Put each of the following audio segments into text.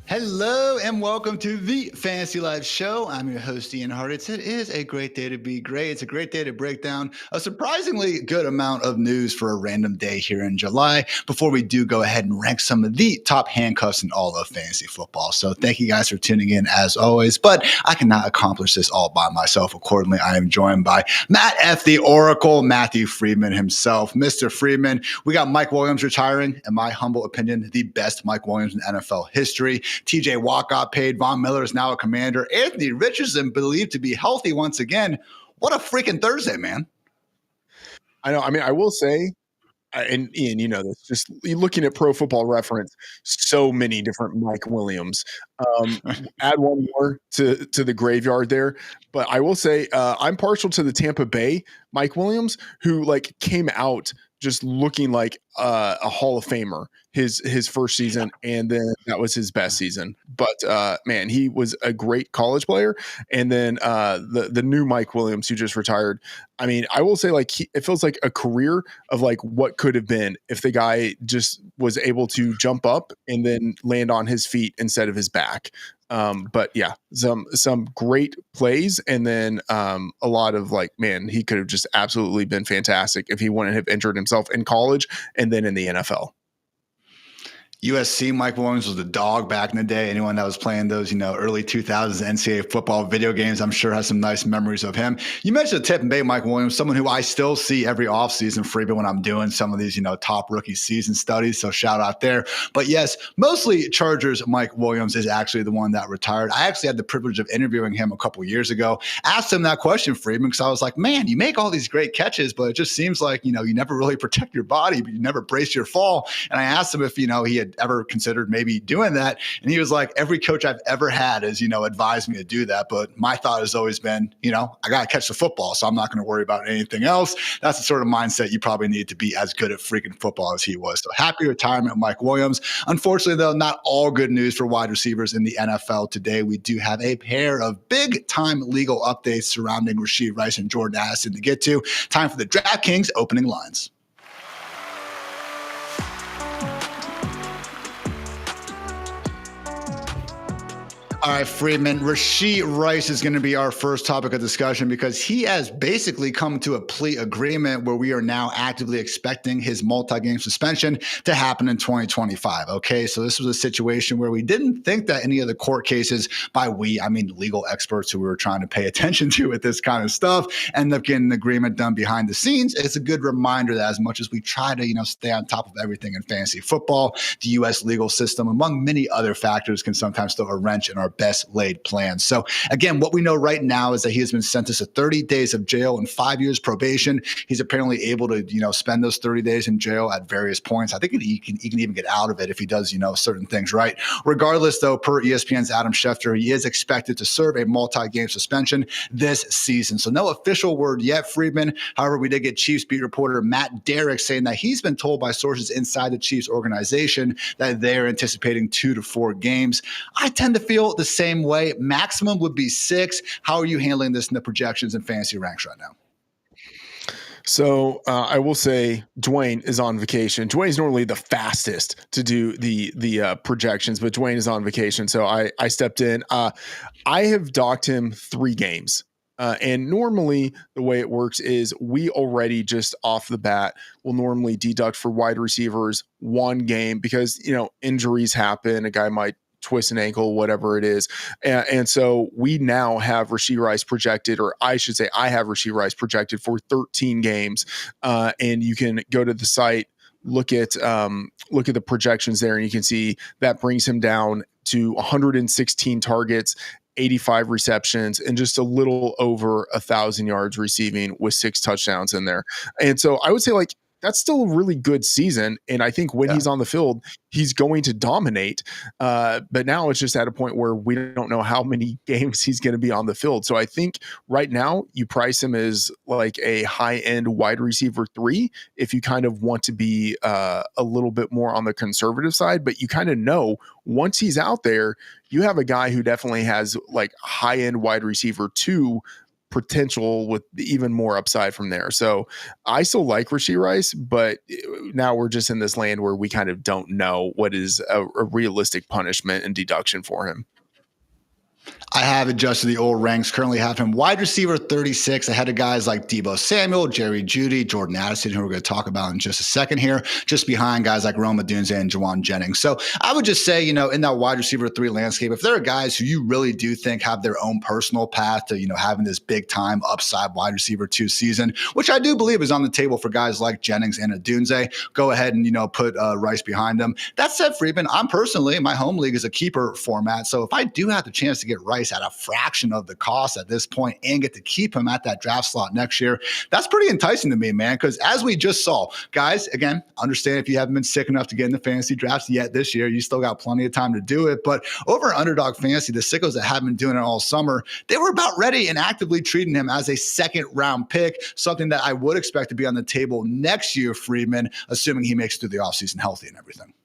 Hello and welcome to the Fantasy Live Show. I'm your host, Ian Hartitz. It is a great day to be great. It's a great day to break down a surprisingly good amount of news for a random day here in July before we do go ahead and rank some of the top handcuffs in all of fantasy football. So thank you guys for tuning in as always, but I cannot accomplish this all by myself. Accordingly, I am joined by Matt F. the Oracle, Matthew Freedman himself. Mr. Freedman, we got Mike Williams retiring. In my humble opinion, the best Mike Williams in NFL history. TJ Watt got paid. Von Miller is now a Commander. Anthony Richardson believed to be healthy once again. What a freaking Thursday, man. I know. I mean, I will say, and Ian, you know this, just looking at Pro Football Reference, so many different Mike Williams. Add one more to the graveyard there. But I will say I'm partial to the Tampa Bay Mike Williams, who like came out just looking like a Hall of Famer his first season, and then that was his best season. But man, he was a great college player. And then the new Mike Williams who just retired. I mean, I will say like it feels like a career of like what could have been if the guy just was able to jump up and then land on his feet instead of his back. But yeah, some great plays, and then a lot of like, man, he could have just absolutely been fantastic if he wouldn't have injured himself in college and then in the NFL. USC Mike Williams was the dog back in the day. Anyone that was playing those, early 2000s NCAA football video games, I'm sure has some nice memories of him. You mentioned Tampa Bay Mike Williams, someone who I still see every offseason, Freeman, when I'm doing some of these, top rookie season studies. So shout out there. But yes, mostly Chargers Mike Williams is actually the one that retired. I actually had the privilege of interviewing him a couple years ago. Asked him that question, Freeman, because I was like, man, you make all these great catches, but it just seems like, you never really protect your body, but you never brace your fall. And I asked him if, he had ever considered maybe doing that. And he was like, every coach I've ever had has, advised me to do that. But my thought has always been, I got to catch the football, so I'm not going to worry about anything else. That's the sort of mindset you probably need to be as good at freaking football as he was. So happy retirement, Mike Williams. Unfortunately, though, not all good news for wide receivers in the NFL today. We do have a pair of big time legal updates surrounding Rashee Rice and Jordan Addison to get to. Time for the DraftKings opening lines. All right, Freedman, Rashee Rice is going to be our first topic of discussion because he has basically come to a plea agreement where we are now actively expecting his multi-game suspension to happen in 2025. Okay, so this was a situation where we didn't think that any of the court cases, by we, I mean legal experts who we were trying to pay attention to with this kind of stuff, end up getting an agreement done behind the scenes. It's a good reminder that as much as we try to, stay on top of everything in fantasy football, the U.S. legal system, among many other factors, can sometimes throw a wrench in our best laid plans. So again, what we know right now is that he has been sentenced to 30 days of jail and 5 years probation. He's apparently able to, spend those 30 days in jail at various points. I think he can even get out of it if he does, certain things right. Regardless, though, per ESPN's Adam Schefter, he is expected to serve a multi-game suspension this season. So no official word yet, Freedman. However, we did get Chiefs beat reporter Matt Derrick saying that he's been told by sources inside the Chiefs organization that they're anticipating 2 to 4 games. I tend to feel the same way. Maximum would be 6. How are you handling this in the projections and fantasy ranks right now? So I will say Dwayne is on vacation. Dwayne's normally the fastest to do the projections, but Dwayne is on vacation. So I stepped in. I have docked him 3 games. And normally the way it works is we already just off the bat will normally deduct for wide receivers 1 game because, injuries happen. A guy might twist an ankle, whatever it is. And so we now have Rashee Rice projected, or I should say I have Rashee Rice projected for 13 games. And you can go to the site, look at the projections there, and you can see that brings him down to 116 targets, 85 receptions, and just a little over 1,000 yards receiving with 6 touchdowns in there. And so I would say that's still a really good season. And I think when he's on the field, he's going to dominate. But now it's just at a point where we don't know how many games he's going to be on the field. So I think right now you price him as like a high-end wide receiver 3 if you kind of want to be a little bit more on the conservative side. But you kind of know once he's out there, you have a guy who definitely has like high-end wide receiver 2 potential with even more upside from there. So I still like Rashee Rice, but now we're just in this land where we kind of don't know what is a realistic punishment and deduction for him. I have adjusted the old ranks. Currently have him wide receiver 36 ahead of guys like Deebo Samuel, Jerry Jeudy, Jordan Addison, who we're going to talk about in just a second here, just behind guys like Rome Odunze and Juwan Jennings. So I would just say, in that wide receiver 3 landscape, if there are guys who you really do think have their own personal path to, having this big time upside wide receiver 2 season, which I do believe is on the table for guys like Jennings and Odunze, go ahead and, put Rice behind them. That said, Freedman, I'm personally, my home league is a keeper format. So if I do have the chance to get Rice at a fraction of the cost at this point and get to keep him at that draft slot next year, that's pretty enticing to me, man. Because as we just saw, guys, again, understand if you haven't been sick enough to get in the fantasy drafts yet this year, you still got plenty of time to do it. But over at Underdog Fantasy, the sickos that have been doing it all summer, they were about ready and actively treating him as a 2nd round pick, something that I would expect to be on the table next year, Freedman, assuming he makes it through the offseason healthy and everything.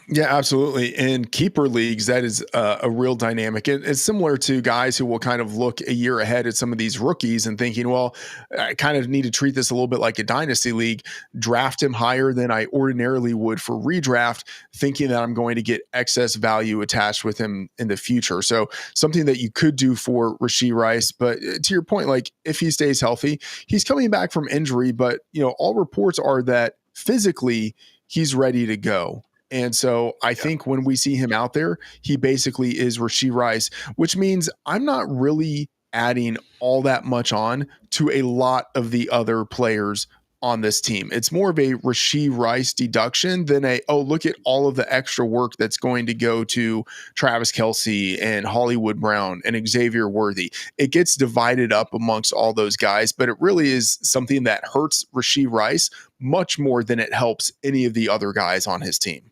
Yeah, absolutely. In keeper leagues, that is a real dynamic. It's similar to guys who will kind of look a year ahead at some of these rookies and thinking, well, I kind of need to treat this a little bit like a dynasty league, draft him higher than I ordinarily would for redraft, thinking that I'm going to get excess value attached with him in the future. So something that you could do for Rashee Rice. But to your point, like if he stays healthy, he's coming back from injury, but all reports are that physically he's ready to go. And so I think when we see him out there, he basically is Rashee Rice, which means I'm not really adding all that much on to a lot of the other players on this team. It's more of a Rashee Rice deduction than look at all of the extra work that's going to go to Travis Kelce and Hollywood Brown and Xavier Worthy. It gets divided up amongst all those guys, but it really is something that hurts Rashee Rice much more than it helps any of the other guys on his team.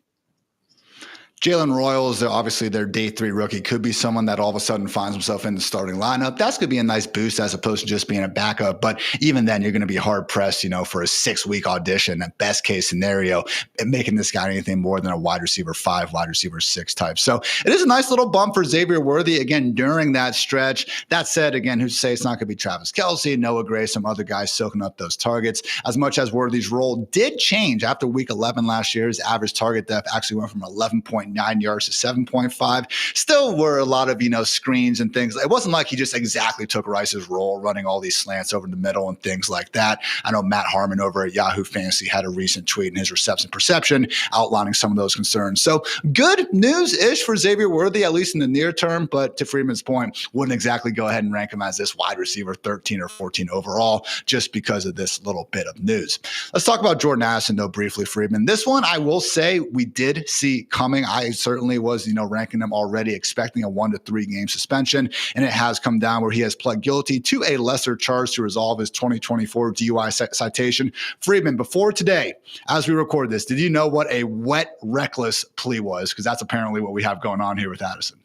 Jalen Royals, obviously their day 3 rookie, could be someone that all of a sudden finds himself in the starting lineup. That's going to be a nice boost as opposed to just being a backup. But even then, you're going to be hard pressed, for a 6-week audition at best case scenario, and making this guy anything more than a wide receiver 5, wide receiver 6 type. So it is a nice little bump for Xavier Worthy again during that stretch. That said, again, who's to say it's not going to be Travis Kelce, Noah Gray, some other guys soaking up those targets. As much as Worthy's role did change after week 11 last year, his average target depth actually went from 11.9 6.9 yards to 7.5. Still were a lot of, screens and things. It wasn't like he just exactly took Rice's role, running all these slants over the middle and things like that. I know Matt Harmon over at Yahoo Fantasy had a recent tweet in his reception perception outlining some of those concerns. So good news-ish for Xavier Worthy, at least in the near term, but to Freedman's point, wouldn't exactly go ahead and rank him as this wide receiver 13 or 14 overall just because of this little bit of news. Let's talk about Jordan Addison, though, briefly, Freedman. This one, I will say, we did see coming. I certainly was, ranking him already, expecting a 1 to 3 game suspension, and it has come down where he has pled guilty to a lesser charge to resolve his 2024 DUI citation. Freedman, before today, as we record this, did you know what a wet, reckless plea was? Because that's apparently what we have going on here with Addison.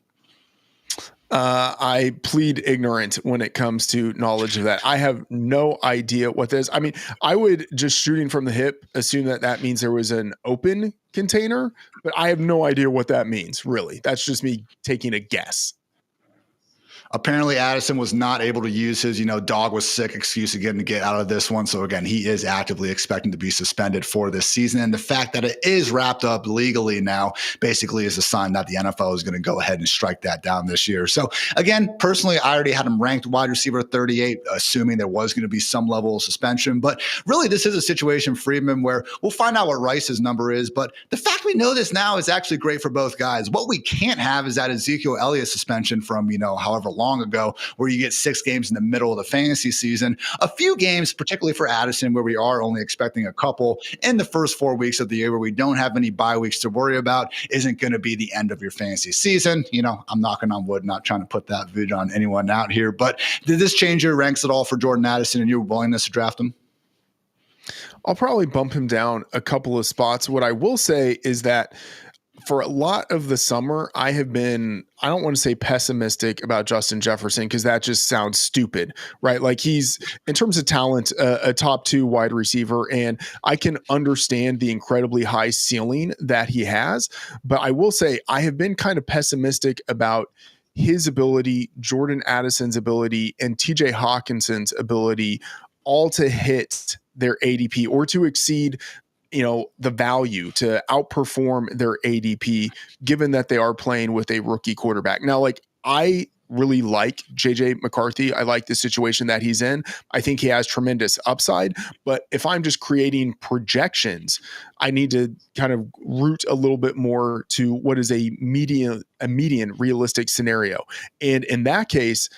I plead ignorant when it comes to knowledge of that. I have no idea what this. I mean, I would just shooting from the hip assume that means there was an open container, but I have no idea what that means, really. That's just me taking a guess. Apparently, Addison was not able to use his, dog was sick excuse again to get out of this one. So again, he is actively expecting to be suspended for this season. And the fact that it is wrapped up legally now basically is a sign that the NFL is going to go ahead and strike that down this year. So again, personally, I already had him ranked wide receiver 38, assuming there was going to be some level of suspension. But really, this is a situation, Freedman, where we'll find out what Rice's number is. But the fact we know this now is actually great for both guys. What we can't have is that Ezekiel Elliott suspension from, however long ago, where you get 6 games in the middle of the fantasy season. A few games, particularly for Addison, where we are only expecting a couple in the first 4 weeks of the year, where we don't have any bye weeks to worry about, isn't going to be the end of your fantasy season. I'm knocking on wood, not trying to put that voodoo on anyone out here, but did this change your ranks at all for Jordan Addison and your willingness to draft him? I'll probably bump him down a couple of spots. What I will say is that for a lot of the summer, I have been, I don't want to say pessimistic about Justin Jefferson because that just sounds stupid, right? Like he's, in terms of talent, a top 2 wide receiver, and I can understand the incredibly high ceiling that he has. But I will say I have been kind of pessimistic about his ability, Jordan Addison's ability, and TJ Hawkinson's ability all to hit their ADP or to exceed the value, to outperform their ADP, given that they are playing with a rookie quarterback. Now, I really like JJ McCarthy. I like the situation that he's in. I think he has tremendous upside, but if I'm just creating projections, I need to kind of root a little bit more to what is a median realistic scenario. And in that case,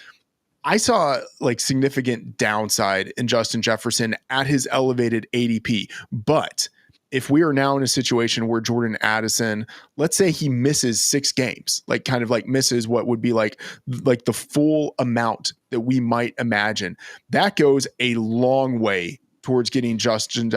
I saw significant downside in Justin Jefferson at his elevated ADP, but if we are now in a situation where Jordan Addison, let's say he misses 6 games, misses what would be like the full amount that we might imagine, that goes a long way towards getting Justin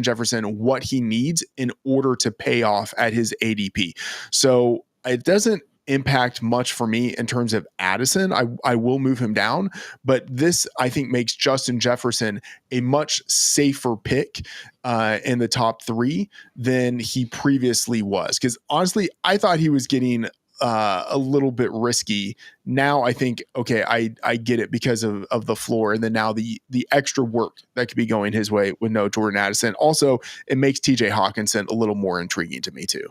Jefferson what he needs in order to pay off at his ADP. So it doesn't impact much for me in terms of Addison. I will move him down, but this I think makes Justin Jefferson a much safer pick in the top 3 than he previously was. Because honestly, I thought he was getting a little bit risky. Now I think, okay, I get it because of the floor, and then now the extra work that could be going his way with no Jordan Addison. Also, it makes TJ Hawkinson a little more intriguing to me too.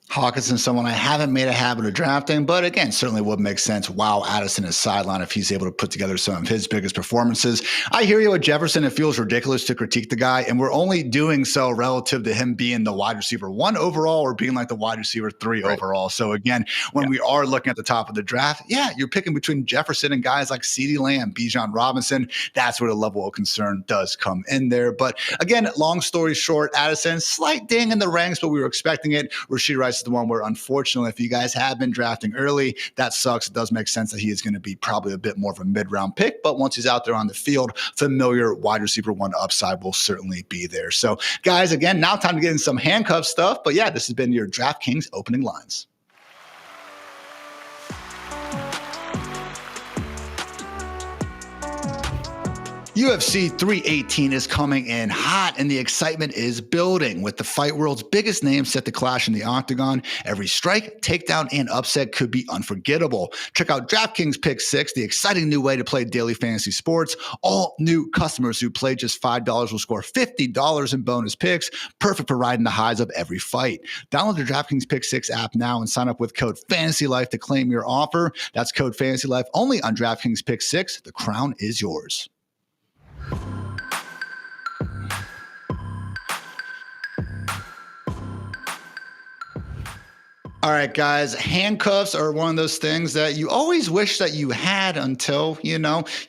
Hawkinson, someone I haven't made a habit of drafting, but again, certainly would make sense while Addison is sidelined if he's able to put together some of his biggest performances. I hear you with Jefferson. It feels ridiculous to critique the guy, and we're only doing so relative to him being the wide receiver 1 overall or being like the wide receiver 3 overall. So again, when we are looking at the top of the draft, you're picking between Jefferson and guys like CeeDee Lamb, Bijan Robinson. That's where the level of concern does come in there. But again, long story short, Addison, slight ding in the ranks, but we were expecting it. Rashee Rice is the one where, unfortunately, if you guys have been drafting early, that sucks. It does make sense that he is going to be probably a bit more of a mid-round pick, but once he's out there on the field, familiar wide receiver 1 upside will certainly be there. So guys, again, now time to get in some handcuff stuff, but this has been your DraftKings opening lines. UFC 318 is coming in hot and the excitement is building. With the fight world's biggest names set to clash in the octagon, every strike, takedown, and upset could be unforgettable. Check out DraftKings Pick 6, the exciting new way to play daily fantasy sports. All new customers who play just $5 will score $50 in bonus picks, perfect for riding the highs of every fight. Download the DraftKings Pick 6 app now and sign up with code FANTASYLIFE to claim your offer. That's code FANTASYLIFE only on DraftKings Pick 6. The crown is yours. All right, guys, handcuffs are one of those things that you always wish that you had until, you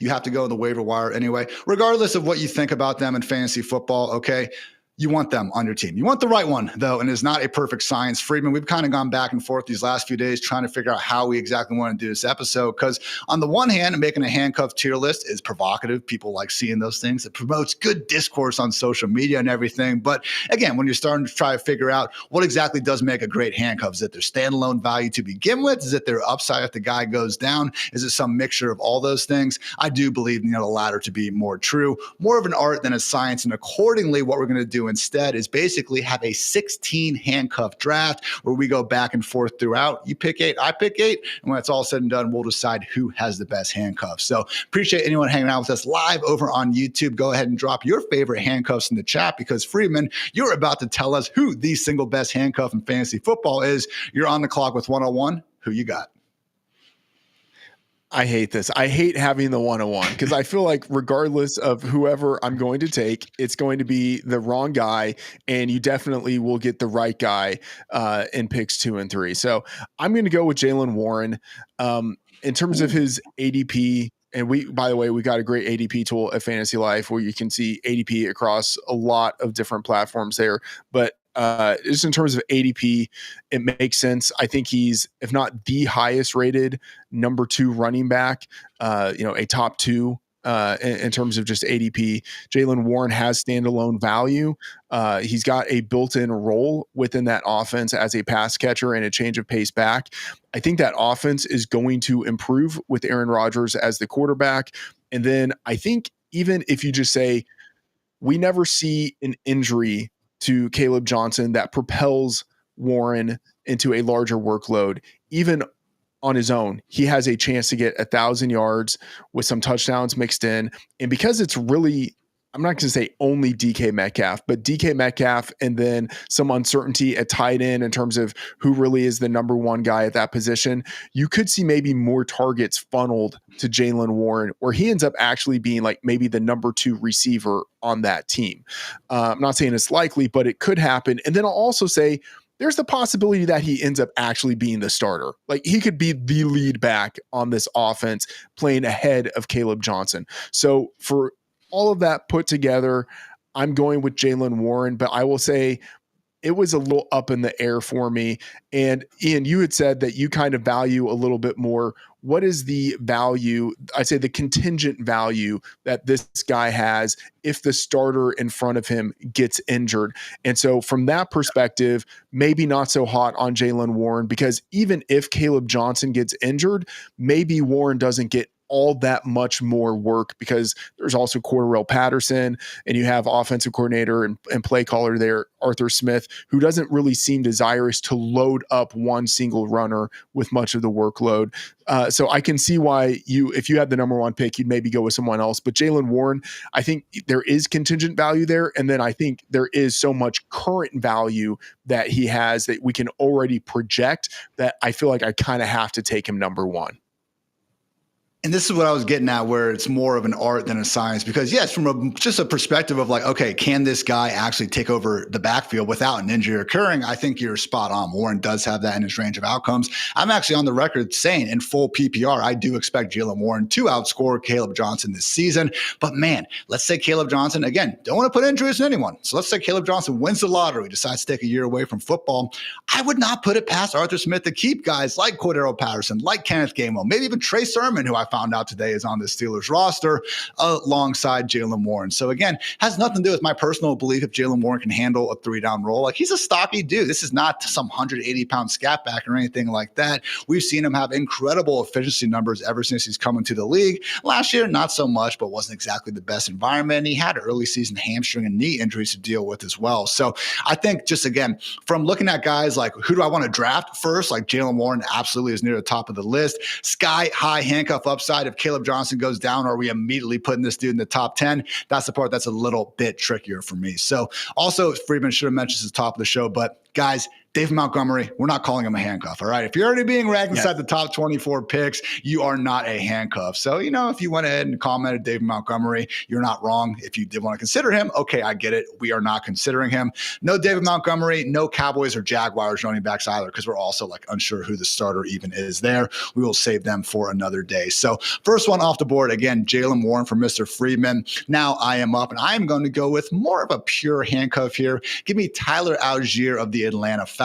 have to go on the waiver wire anyway. Regardless of what you think about them in fantasy football, okay, you want them on your team. You want the right one, though, and it's not a perfect science. Freedman, we've kind of gone back and forth these last few days trying to figure out how we exactly want to do this episode, because on the one hand, making a handcuff tier list is provocative. People like seeing those things. It promotes good discourse on social media and everything. But again, when you're starting to try to figure out what exactly does make a great handcuff, is it their standalone value to begin with? Is it their upside if the guy goes down? Is it some mixture of all those things? I do believe the latter to be more true, more of an art than a science. And accordingly, what we're going to do instead is basically have a 16 handcuff draft where we go back and forth throughout. You pick 8, I pick 8, and when it's all said and done, we'll decide who has the best handcuffs. So appreciate anyone hanging out with us live over on YouTube. Go ahead and drop your favorite handcuffs in the chat, because Freeman, you're about to tell us who the single best handcuff in fantasy football is. You're on the clock with 101. Who you got? I hate this. I hate having the 101 because I feel like regardless of whoever I'm going to take, it's going to be the wrong guy, and you definitely will get the right guy in picks 2 and 3. So I'm going to go with Jaylen Warren in terms of his ADP. And by the way, we got a great ADP tool at Fantasy Life where you can see ADP across a lot of different platforms there. But just in terms of ADP, it makes sense. I think he's, if not the highest rated number 2 running back, a top 2 in terms of just ADP. Jaylen Warren has standalone value. He's got a built-in role within that offense as a pass catcher and a change of pace back. I think that offense is going to improve with Aaron Rodgers as the quarterback. And then I think even if you just say, we never see an injury to Caleb Johnson that propels Warren into a larger workload, even on his own, he has a chance to get 1,000 yards with some touchdowns mixed in. And because it's really, I'm not going to say only DK Metcalf, but DK Metcalf and then some uncertainty at tight end in terms of who really is the number 1 guy at that position, you could see maybe more targets funneled to Jaylen Warren, where he ends up actually being like maybe the number 2 receiver on that team. I'm not saying it's likely, but it could happen. And then I'll also say, there's the possibility that he ends up actually being the starter. Like he could be the lead back on this offense playing ahead of Caleb Johnson. So for all of that put together, I'm going with Jaylen Warren, but I will say it was a little up in the air for me. And Ian, you had said that you kind of value a little bit more. What is the value, I'd say the contingent value that this guy has if the starter in front of him gets injured? And so from that perspective, maybe not so hot on Jaylen Warren, because even if Caleb Johnson gets injured, maybe Warren doesn't get all that much more work because there's also Cordarrelle Patterson and you have offensive coordinator and play caller there, Arthur Smith, who doesn't really seem desirous to load up one single runner with much of the workload. So I can see why if you had the number 1 pick, you'd maybe go with someone else. But Jaylen Warren, I think there is contingent value there. And then I think there is so much current value that he has that we can already project that I feel like I kind of have to take him number 1. And this is what I was getting at, where it's more of an art than a science, because yes, from just a perspective of like, okay, can this guy actually take over the backfield without an injury occurring? I think you're spot on. Warren does have that in his range of outcomes. I'm actually on the record saying in full PPR, I do expect Jaylen Warren to outscore Caleb Johnson this season. But man, let's say Caleb Johnson, again, don't want to put injuries in anyone. So let's say Caleb Johnson wins the lottery, decides to take a year away from football. I would not put it past Arthur Smith to keep guys like Cordarrelle Patterson, like Kenneth Gainwell, maybe even Trey Sermon, who I found out today is on the Steelers roster alongside Jaylen Warren. So again, has nothing to do with my personal belief if Jaylen Warren can handle a 3-down role. Like, he's a stocky dude. This is not some 180-pound scat back or anything like that. We've seen him have incredible efficiency numbers ever since he's come into the league. Last year, not so much, but wasn't exactly the best environment. And he had early season hamstring and knee injuries to deal with as well. So I think just, again, from looking at guys like, who do I want to draft first? Like, Jaylen Warren absolutely is near the top of the list. Sky high handcuff upside. If Caleb Johnson goes down, are we immediately putting this dude in the top 10? That's the part that's a little bit trickier for me. So also, Freedman should have mentioned this at the top of the show, but guys, David Montgomery, we're not calling him a handcuff, all right? If you're already being ranked inside the top 24 picks, you are not a handcuff. So, if you went ahead and commented David Montgomery, you're not wrong. If you did want to consider him, okay, I get it. We are not considering him. No David Montgomery, no Cowboys or Jaguars running backs either, because we're also unsure who the starter even is there. We will save them for another day. So first one off the board, again, Jaylen Warren for Mr. Freedman. Now I am up, and I am going to go with more of a pure handcuff here. Give me Tyler Algier of the Atlanta Falcons.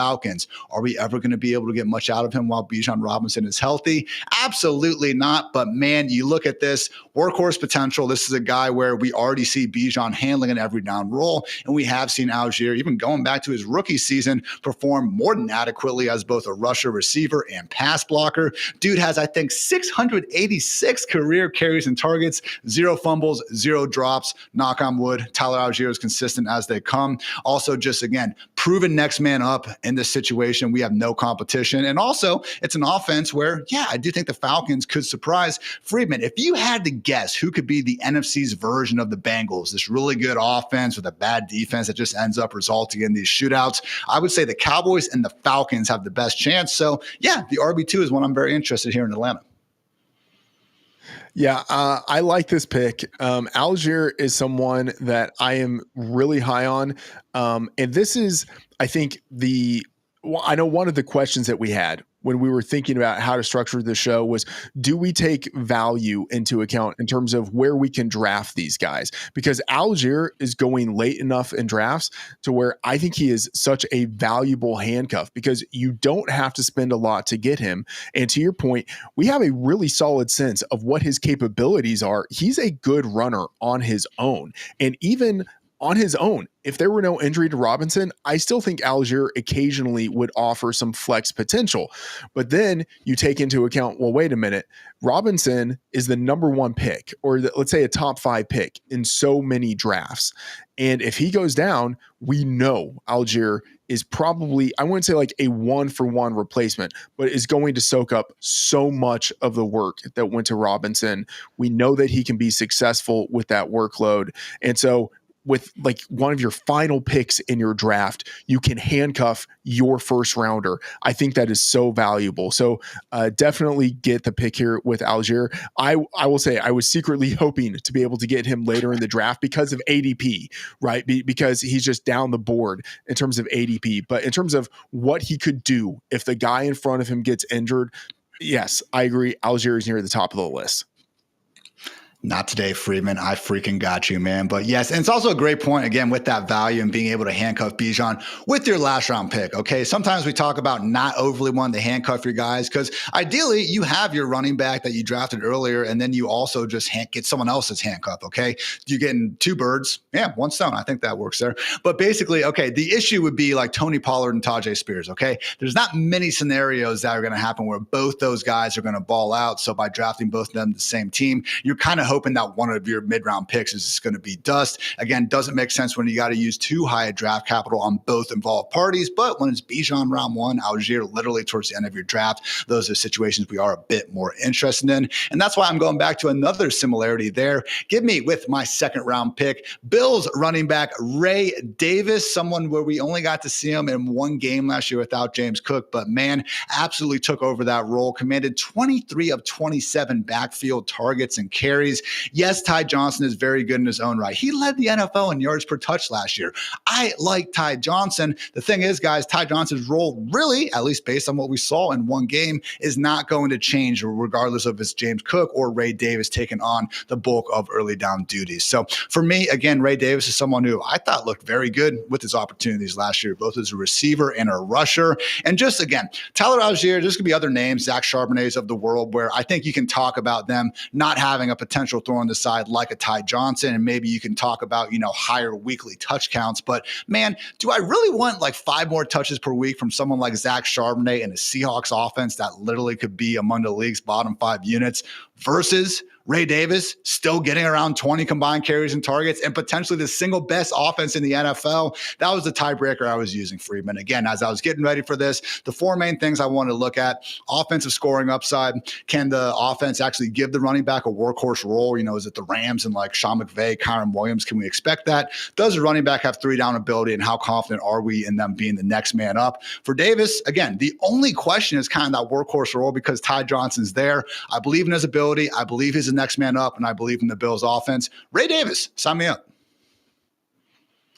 Are we ever going to be able to get much out of him while Bijan Robinson is healthy? Absolutely not. But man, you look at this workhorse potential. This is a guy where we already see Bijan handling an every down role. And we have seen Algier, even going back to his rookie season, perform more than adequately as both a rusher, receiver, and pass blocker. Dude has, I think, 686 career carries and targets, 0 fumbles, 0 drops. Knock on wood. Tyler Algier is consistent as they come. Also, just again, proven next man up in this situation. We have no competition. And also, it's an offense where, I do think the Falcons could surprise. Freedman, if you had to guess who could be the NFC's version of the Bengals, this really good offense with a bad defense that just ends up resulting in these shootouts, I would say the Cowboys and the Falcons have the best chance. So, the RB2 is one I'm very interested here in Atlanta. Yeah, I like this pick. Algier is someone that I am really high on. And this is, I think, I know one of the questions that we had when we were thinking about how to structure the show was, do we take value into account in terms of where we can draft these guys? Because Algier is going late enough in drafts to where I think he is such a valuable handcuff because you don't have to spend a lot to get him. And to your point, we have a really solid sense of what his capabilities are. He's a good runner on his own. And even on his own, if there were no injury to Robinson, I still think Algier occasionally would offer some flex potential. But then you take into account, well, wait a minute, Robinson is the number 1 pick, or let's say a top 5 pick in so many drafts. And if he goes down, we know Algier is probably, I wouldn't say like a 1-for-1 replacement, but is going to soak up so much of the work that went to Robinson. We know that he can be successful with that workload. And so with like one of your final picks in your draft, you can handcuff your first rounder. I think that is so valuable. So definitely get the pick here with Algier. I will say I was secretly hoping to be able to get him later in the draft because of ADP, right? Because he's just down the board in terms of ADP. But in terms of what he could do if the guy in front of him gets injured, yes, I agree. Algier is near the top of the list. Not today, Freedman. I freaking got you, man. But yes, and it's also a great point, again, with that value and being able to handcuff Bijan with your last round pick, okay? Sometimes we talk about not overly wanting to handcuff your guys because ideally you have your running back that you drafted earlier and then you also just get someone else's handcuff, okay? You're getting 2 birds. Yeah, 1 stone. I think that works there. But basically, okay, the issue would be like Tony Pollard and Tajay Spears, okay? There's not many scenarios that are going to happen where both those guys are going to ball out. So by drafting both of them the same team, you're kind of hoping that one of your mid-round picks is just going to be dust. Again, doesn't make sense when you got to use too high a draft capital on both involved parties. But when it's Bijan round 1, Algier literally towards the end of your draft, those are situations we are a bit more interested in. And that's why I'm going back to another similarity there. Give me, with my 2nd round pick, Bills running back Ray Davis, someone where we only got to see him in 1 game last year without James Cook, but man, absolutely took over that role, commanded 23 of 27 backfield targets and carries. days. Yes, Ty Johnson is very good in his own right. He led the NFL in yards per touch last year. I like Ty Johnson. The thing is, guys, Ty Johnson's role really, at least based on what we saw in one game, is not going to change regardless of if James Cook or Ray Davis taking on the bulk of early down duties. So for me, again, Ray Davis is someone who I thought looked very good with his opportunities last year, both as a receiver and a rusher. And just again, Tyler Algier, there's going to be other names, Zach Charbonnets of the world, where I think you can talk about them not having a potential throw on the side like a Ty Johnson. And maybe you can talk about, higher weekly touch counts. But man, do I really want like 5 more touches per week from someone like Zach Charbonnet and a Seahawks offense that literally could be among the league's bottom 5 units versus Ray Davis still getting around 20 combined carries and targets and potentially the single best offense in the NFL? That was the tiebreaker I was using, Freedman. Again, as I was getting ready for this, the 4 main things I wanted to look at: offensive scoring upside. Can the offense actually give the running back a workhorse role? Is it the Rams and like Sean McVay, Kyron Williams? Can we expect that? Does the running back have 3-down ability, and how confident are we in them being the next man up? For Davis, again, the only question is kind of that workhorse role because Ty Johnson's there. I believe in his ability. I believe he's the next man up, and I believe in the Bills offense. Ray Davis, sign me up.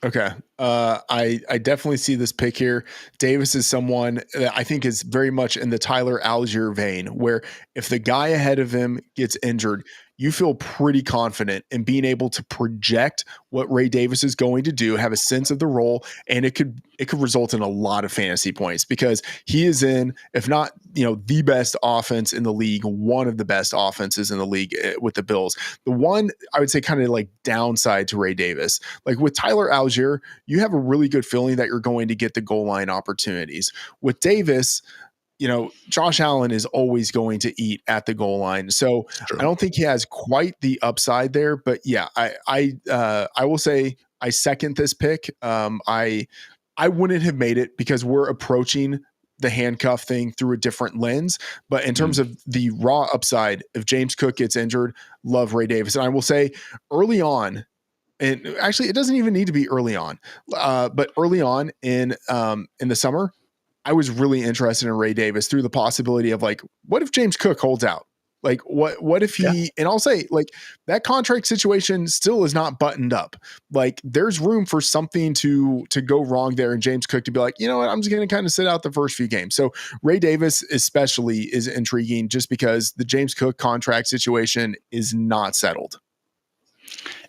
Okay. I definitely see this pick here. Davis is someone that I think is very much in the Tyler Algier vein, where if the guy ahead of him gets injured, you feel pretty confident in being able to project what Ray Davis is going to do, have a sense of the role, and it could result in a lot of fantasy points because he is in, if not, the best offense in the league, one of the best offenses in the league with the Bills. The one I would say kind of like downside to Ray Davis, like with Tyler Algier, you have a really good feeling that you're going to get the goal line opportunities. With Davis, Josh Allen is always going to eat at the goal line. So I don't think he has quite the upside there, but yeah, I will say I second this pick. I wouldn't have made it because we're approaching the handcuff thing through a different lens, but in terms of the raw upside, if James Cook gets injured, love Ray Davis. And I will say early on, and actually it doesn't even need to be early on, but early on in the summer, I was really interested in Ray Davis through the possibility of like, what if James Cook holds out? Like what if he, and I'll say like that contract situation still is not buttoned up. Like there's room for something to go wrong there. And James Cook to be like, you know what, I'm just going to kind of sit out the first few games. So Ray Davis especially is intriguing just because the James Cook contract situation is not settled.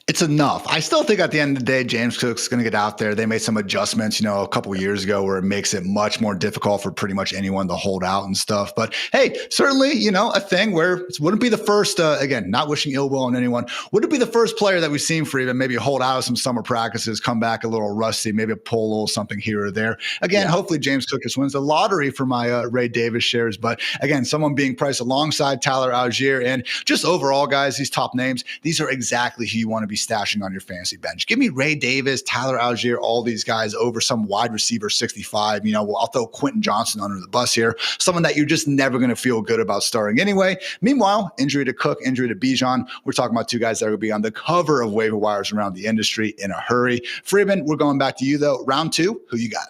It's enough. I still think at the end of the day, James Cook's going to get out there. They made some adjustments, a couple of years ago where it makes it much more difficult for pretty much anyone to hold out and stuff. But hey, certainly, a thing where it wouldn't be the first, again, not wishing ill will on anyone, wouldn't be the first player that we've seen for even maybe hold out of some summer practices, come back a little rusty, maybe pull a little something here or there. Again, hopefully James Cook just wins the lottery for my Ray Davis shares. But again, someone being priced alongside Tyler Algier and just overall, guys, these top names, these are exactly who you want to be stashing on your fantasy bench. Give me Ray Davis, Tyler Algier, all these guys over some wide receiver 65. I'll throw Quentin Johnson under the bus here, someone that you're just never going to feel good about starting anyway. Meanwhile, injury to Cook, injury to Bijan. We're talking about 2 guys that are going to be on the cover of waiver wires around the industry in a hurry. Freeman, we're going back to you though. Round 2, who you got?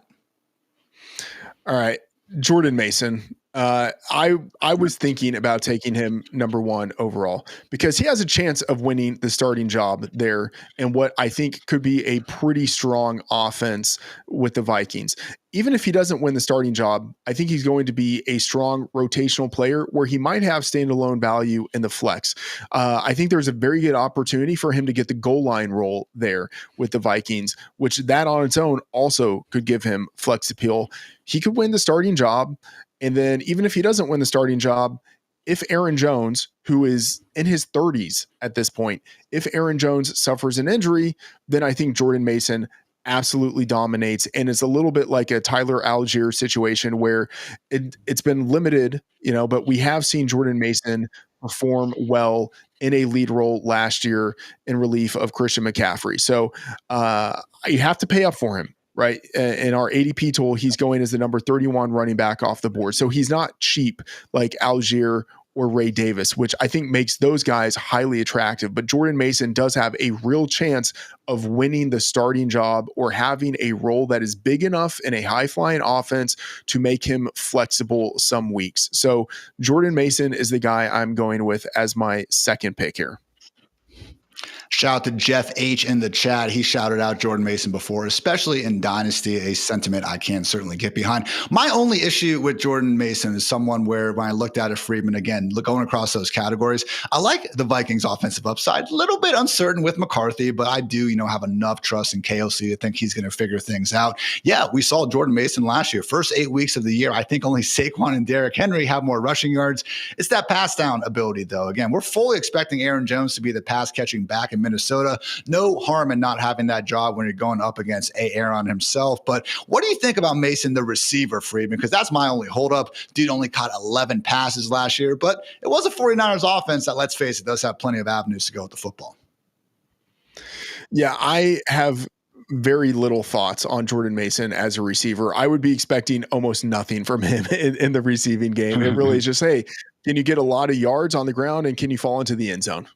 All right. Jordan Mason. I was thinking about taking him number 1 overall because he has a chance of winning the starting job there and what I think could be a pretty strong offense with the Vikings. Even if he doesn't win the starting job, I think he's going to be a strong rotational player where he might have standalone value in the flex. I think there's a very good opportunity for him to get the goal line role there with the Vikings, which that on its own also could give him flex appeal. He could win the starting job. And then even if he doesn't win the starting job, if Aaron Jones, who is in his 30s at this point, if Aaron Jones suffers an injury, then I think Jordan Mason absolutely dominates. And it's a little bit like a Tyler Algier situation where it's been limited, but we have seen Jordan Mason perform well in a lead role last year in relief of Christian McCaffrey. So you have to pay up for him. Right. In our ADP tool, he's going as the number 31 running back off the board. So he's not cheap like Algier or Ray Davis, which I think makes those guys highly attractive. But Jordan Mason does have a real chance of winning the starting job or having a role that is big enough in a high-flying offense to make him flexible some weeks. So Jordan Mason is the guy I'm going with as my second pick here. Shout out to Jeff H in the chat. He shouted out Jordan Mason before, especially in Dynasty, a sentiment I can certainly get behind. My only issue with Jordan Mason is someone where when I looked at it, Freedman, again, going across those categories, I like the Vikings offensive upside. A little bit uncertain with McCarthy, but I do, have enough trust in KOC to think he's going to figure things out. Yeah, we saw Jordan Mason last year. First 8 weeks of the year, I think only Saquon and Derrick Henry have more rushing yards. It's that pass down ability, though. Again, we're fully expecting Aaron Jones to be the pass catching back in Minnesota. No harm in not having that job when you're going up against Aaron himself. But what do you think about Mason, the receiver, Freedman? Because that's my only holdup. Dude only caught 11 passes last year, but it was a 49ers offense that, let's face it, does have plenty of avenues to go with the football. Yeah, I have very little thoughts on Jordan Mason as a receiver. I would be expecting almost nothing from him in the receiving game. It really is just, hey, can you get a lot of yards on the ground and can you fall into the end zone?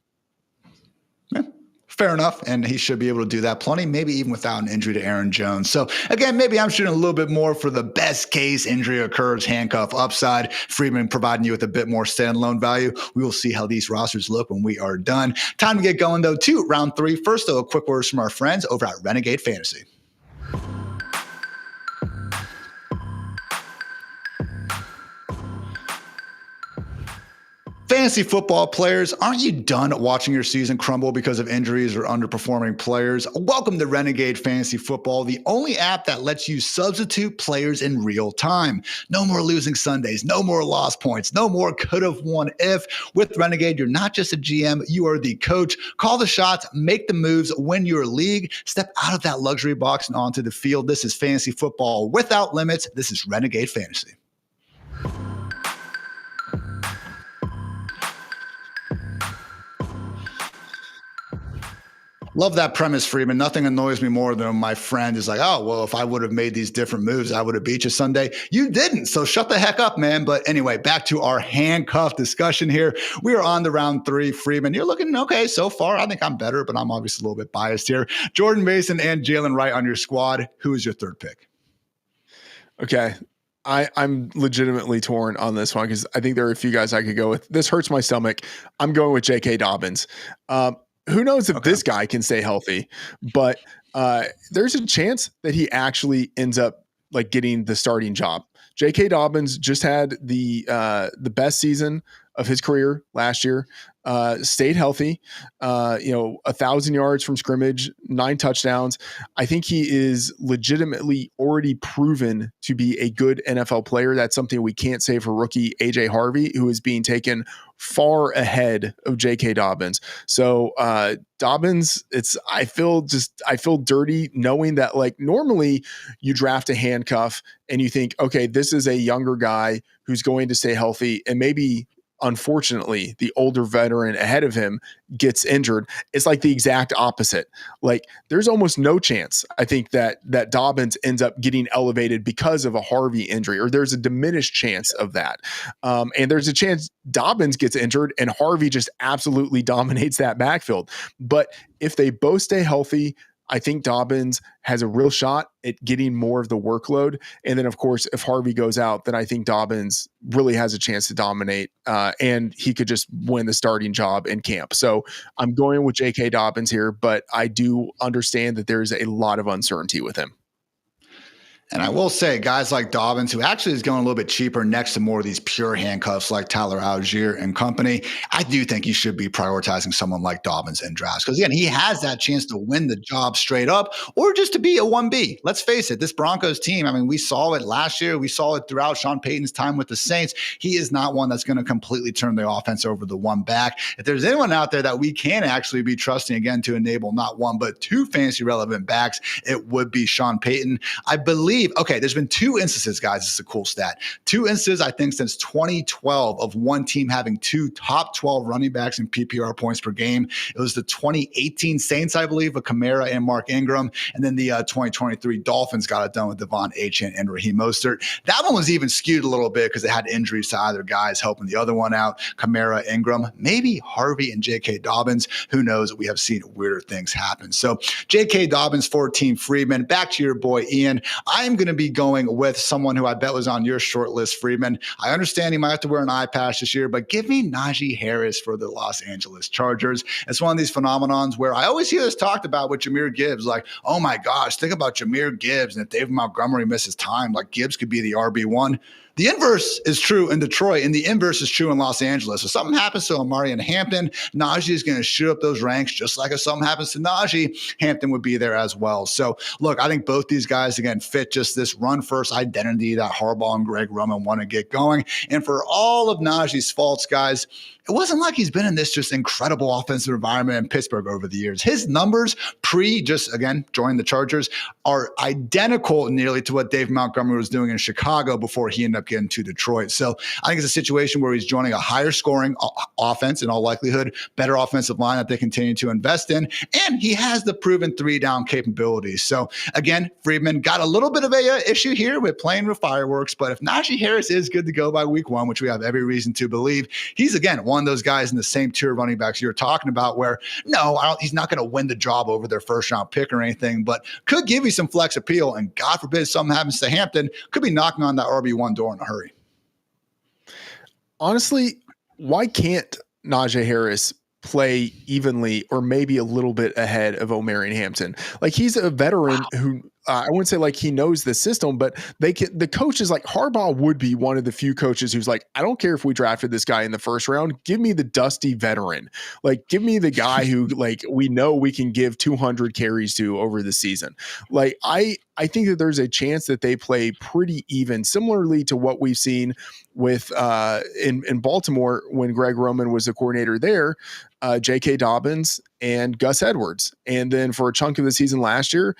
Yeah, fair enough. And he should be able to do that plenty, maybe even without an injury to Aaron Jones. So again, maybe I'm shooting a little bit more for the best case injury occurs, handcuff upside. Freedman providing you with a bit more standalone value. We will see how these rosters look when we are done. Time to get going though to round 3. First though, a quick word from our friends over at Renegade Fantasy. Fantasy football players, aren't you done watching your season crumble because of injuries or underperforming players? Welcome to Renegade Fantasy Football, the only app that lets you substitute players in real time. No more losing Sundays, no more lost points, no more could have won if. With Renegade, you're not just a GM, you are the coach. Call the shots, make the moves, win your league. Step out of that luxury box and onto the field. This is fantasy football without limits. This is Renegade Fantasy. Love that premise, Freeman. Nothing annoys me more than my friend is like, oh, well, if I would have made these different moves, I would have beat you Sunday. You didn't. So shut the heck up, man. But anyway, back to our handcuff discussion here. We are on to round 3. Freeman, you're looking okay so far. I think I'm better, but I'm obviously a little bit biased here. Jordan Mason and Jalen Wright on your squad. Who is your third pick? Okay. I'm legitimately torn on this one because I think there are a few guys I could go with. This hurts my stomach. I'm going with J.K. Dobbins. Who knows if this guy can stay healthy, but there's a chance that he actually ends up like getting the starting job. J.K. Dobbins just had the best season of his career last year, stayed healthy, 1,000 yards from scrimmage, 9 touchdowns. I think he is legitimately already proven to be a good NFL player. That's something we can't say for rookie AJ Harvey, who is being taken far ahead of J.K. Dobbins. So Dobbins, I feel dirty knowing that like normally you draft a handcuff and you think, okay, this is a younger guy who's going to stay healthy and maybe unfortunately the older veteran ahead of him gets injured. It's like the exact opposite. Like there's almost no chance I think that Dobbins ends up getting elevated because of a Harvey injury, or there's a diminished chance of that. And there's a chance Dobbins gets injured and Harvey just absolutely dominates that backfield. But if they both stay healthy, I think Dobbins has a real shot at getting more of the workload. And then, of course, if Harvey goes out, then I think Dobbins really has a chance to dominate and he could just win the starting job in camp. So I'm going with J.K. Dobbins here, but I do understand that there's a lot of uncertainty with him. And I will say, guys like Dobbins, who actually is going a little bit cheaper next to more of these pure handcuffs like Tyler Algier and company, I do think you should be prioritizing someone like Dobbins in drafts. Because again, he has that chance to win the job straight up or just to be a 1B. Let's face it, this Broncos team, I mean, we saw it last year. We saw it throughout Sean Payton's time with the Saints. He is not one that's going to completely turn the offense over the one back. If there's anyone out there that we can actually be trusting again to enable not one, but 2 fantasy relevant backs, it would be Sean Payton. I believe, okay, there's been 2 instances, guys. This is a cool stat. 2 instances, I think, since 2012 of one team having 2 top 12 running backs in PPR points per game. It was the 2018 Saints, I believe, with Kamara and Mark Ingram. And then the 2023 Dolphins got it done with Devon Achane and Raheem Mostert. That one was even skewed a little bit because it had injuries to either guys helping the other one out. Kamara, Ingram, maybe Harvey and J.K. Dobbins. Who knows? We have seen weirder things happen. So J.K. Dobbins, 14 Freedman. Back to your boy, Ian. I I'm going to be going with someone who I bet was on your short list, Freedman. I understand he might have to wear an eye patch this year, but give me Najee Harris for the Los Angeles Chargers. It's one of these phenomenons where I always hear this talked about with Jahmyr Gibbs, like, oh my gosh, think about Jahmyr Gibbs, and if David Montgomery misses time, like Gibbs could be the RB1. The inverse is true in Detroit, and the inverse is true in Los Angeles. If something happens to Amari in Hampton, Najee is going to shoot up those ranks, just like if something happens to Najee, Hampton would be there as well. So, look, I think both these guys, again, fit just this run-first identity that Harbaugh and Greg Roman want to get going. And for all of Najee's faults, guys, it wasn't like he's been in this just incredible offensive environment in Pittsburgh over the years. His numbers joining the Chargers are identical nearly to what Dave Montgomery was doing in Chicago before he ended up getting to Detroit. So I think it's a situation where he's joining a higher scoring offense, in all likelihood, better offensive line that they continue to invest in, and he has the proven 3-down capabilities. So again, Freedman got a little bit of a issue here with playing with fireworks, but if Najee Harris is good to go by week 1, which we have every reason to believe, he's again one of those guys in the same tier of running backs you're talking about where he's not going to win the job over their first round pick or anything, but could give you some flex appeal, and God forbid something happens to Hampton, could be knocking on that RB1 door in a hurry. Honestly, why can't Najee Harris play evenly or maybe a little bit ahead of Omarion Hampton? Like, he's a veteran who I wouldn't say like he knows the system, but the coaches, like Harbaugh would be one of the few coaches who's like, I don't care if we drafted this guy in the first round, give me the dusty veteran. Like, give me the guy who like we know we can give 200 carries to over the season. Like, I think that there's a chance that they play pretty even, similarly to what we've seen with in Baltimore when Greg Roman was the coordinator there, J.K. Dobbins and Gus Edwards. And then for a chunk of the season last year,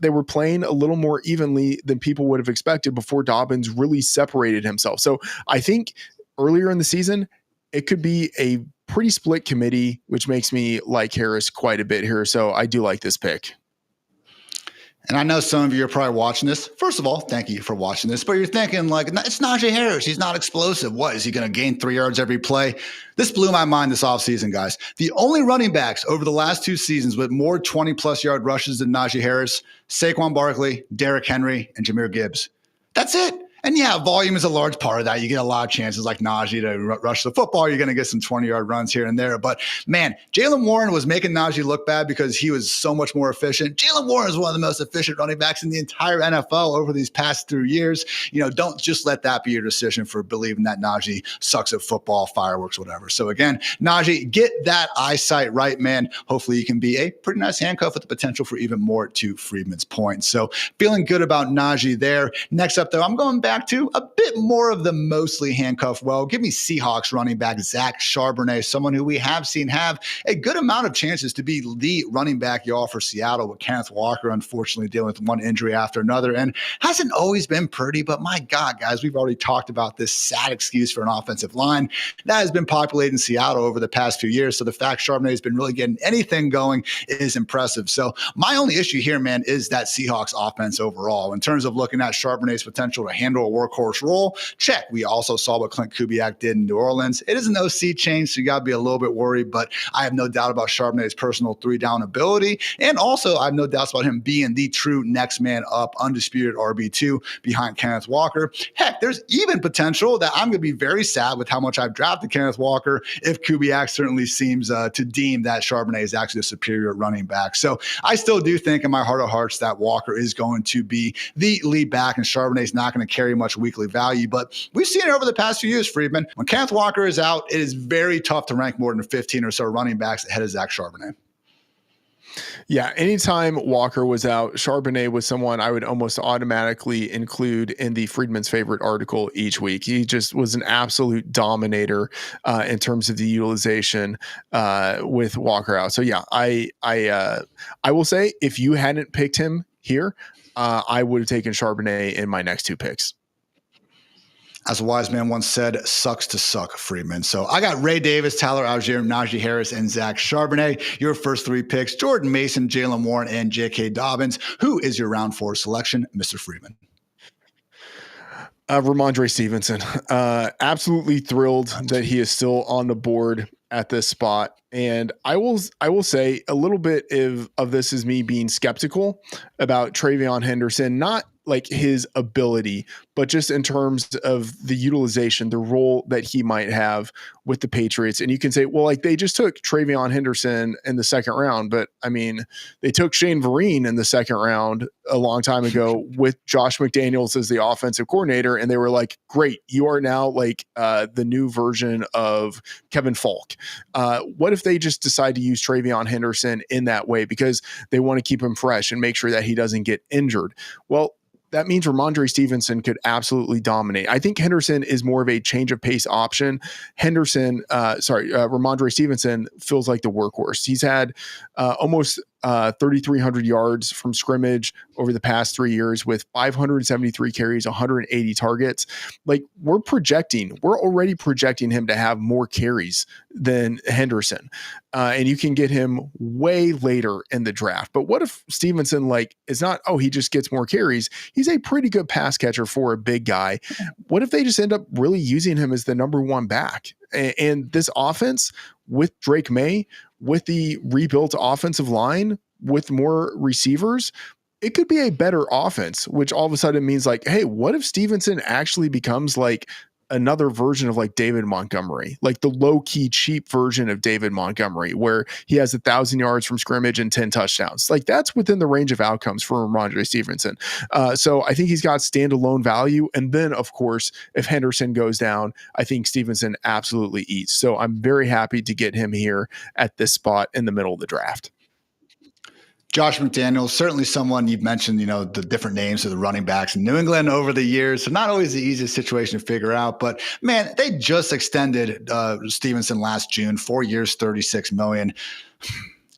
they were playing a little more evenly than people would have expected before Dobbins really separated himself. So I think earlier in the season, it could be a pretty split committee, which makes me like Harris quite a bit here. So I do like this pick. And I know some of you are probably watching this. First of all, thank you for watching this. But you're thinking, like, it's Najee Harris. He's not explosive. What, is he going to gain 3 yards every play? This blew my mind this offseason, guys. The only running backs over the last 2 seasons with more 20-plus yard rushes than Najee Harris, Saquon Barkley, Derrick Henry, and Jahmyr Gibbs. That's it. And yeah, volume is a large part of that. You get a lot of chances like Najee to rush the football. You're going to get some 20-yard runs here and there. But man, Jaylen Warren was making Najee look bad because he was so much more efficient. Jaylen Warren is one of the most efficient running backs in the entire NFL over these past 3 years. Don't just let that be your decision for believing that Najee sucks at football, fireworks, whatever. So again, Najee, get that eyesight right, man. Hopefully you can be a pretty nice handcuff with the potential for even more, to Freedman's point. So feeling good about Najee there. Next up, though, I'm going back to a bit more of the mostly handcuffed. Well, give me Seahawks running back Zach Charbonnet, someone who we have seen have a good amount of chances to be the running back you offer Seattle, with Kenneth Walker unfortunately dealing with one injury after another, and hasn't always been pretty. But my God, guys, we've already talked about this sad excuse for an offensive line that has been populated in Seattle over the past few years. So the fact Charbonnet has been really getting anything going is impressive. So my only issue here, man, is that Seahawks offense overall. In terms of looking at Charbonnet's potential to handle a workhorse role, check. We also saw what Clint Kubiak did in New Orleans. It is an OC change, so you got to be a little bit worried, but I have no doubt about Charbonnet's personal 3-down ability. And also, I have no doubts about him being the true next man up, undisputed RB2 behind Kenneth Walker. Heck, there's even potential that I'm going to be very sad with how much I've drafted Kenneth Walker if Kubiak certainly seems to deem that Charbonnet is actually a superior running back. So I still do think in my heart of hearts that Walker is going to be the lead back, and Charbonnet is not going to carry much weekly value. But we've seen it over the past few years, Freedman. When Kenneth Walker is out, it is very tough to rank more than 15 or so running backs ahead of Zach Charbonnet. Yeah, anytime Walker was out, Charbonnet was someone I would almost automatically include in the Freedman's favorite article each week. He just was an absolute dominator in terms of the utilization with Walker out. So yeah, I will say if you hadn't picked him here, I would have taken Charbonnet in my next 2 picks. As a wise man once said, sucks to suck, Freedman. So I got Ray Davis, Tyler Algier, Najee Harris, and Zach Charbonnet. Your first 3 picks: Jordan Mason, Jaylen Warren, and J.K. Dobbins. Who is your round 4 selection, Mr. Freedman? Ramondre Stevenson. Absolutely thrilled that he is still on the board at this spot. And I will say a little bit of this is me being skeptical about Travion Henderson, not like his ability, but just in terms of the utilization, the role that he might have with the Patriots. And you can say, well, like they just took Travion Henderson in the second round, but I mean, they took Shane Vereen in the second round a long time ago with Josh McDaniels as the offensive coordinator. And they were like, great, you are now like the new version of Kevin Falk. What if they just decide to use Travion Henderson in that way because they want to keep him fresh and make sure that he doesn't get injured? Well, that means Ramondre Stevenson could absolutely dominate. I think Henderson is more of a change of pace option. Ramondre Stevenson feels like the workhorse. He's had almost 3,300 yards from scrimmage over the past 3 years with 573 carries, 180 targets. Like we're already projecting him to have more carries than Henderson. And you can get him way later in the draft. But what if Stevenson is not, he just gets more carries. He's a pretty good pass catcher for a big guy. What if they just end up really using him as the number one back? And this offense with Drake May, with the rebuilt offensive line, with more receivers, it could be a better offense, which all of a sudden means hey, what if Stevenson actually becomes another version of David Montgomery, like the low key cheap version of David Montgomery, where he has 1,000 yards from scrimmage and 10 touchdowns. That's within the range of outcomes for Ramondre Stevenson. So I think he's got standalone value. And then of course, if Henderson goes down, I think Stevenson absolutely eats. So I'm very happy to get him here at this spot in the middle of the draft. Josh McDaniels, certainly someone you've mentioned, the different names of the running backs in New England over the years. So not always the easiest situation to figure out, but man, they just extended Stevenson last June, 4 years, $36 million.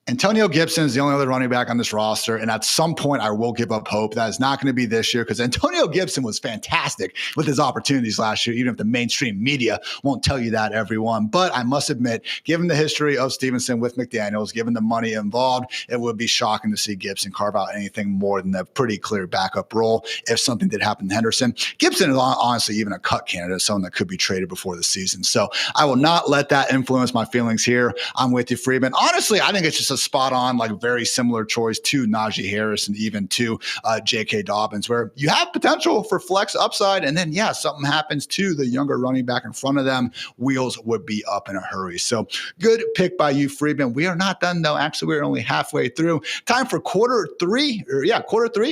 Antonio Gibson is the only other running back on this roster, and at some point I will give up hope. That is not going to be this year because Antonio Gibson was fantastic with his opportunities last year, even if the mainstream media won't tell you that, everyone. But I must admit, given the history of Stevenson with McDaniels, given the money involved, it would be shocking to see Gibson carve out anything more than a pretty clear backup role if something did happen to Henderson. Gibson is honestly even a cut candidate, someone that could be traded before the season. So I will not let that influence my feelings here. I'm with you, Freedman. Honestly, I think it's just a spot on, very similar choice to Najee Harris and even to J.K. Dobbins, where you have potential for flex upside. And then, something happens to the younger running back in front of them, wheels would be up in a hurry. So good pick by you, Freedman. We are not done, though. Actually, we're only halfway through. Time for quarter three,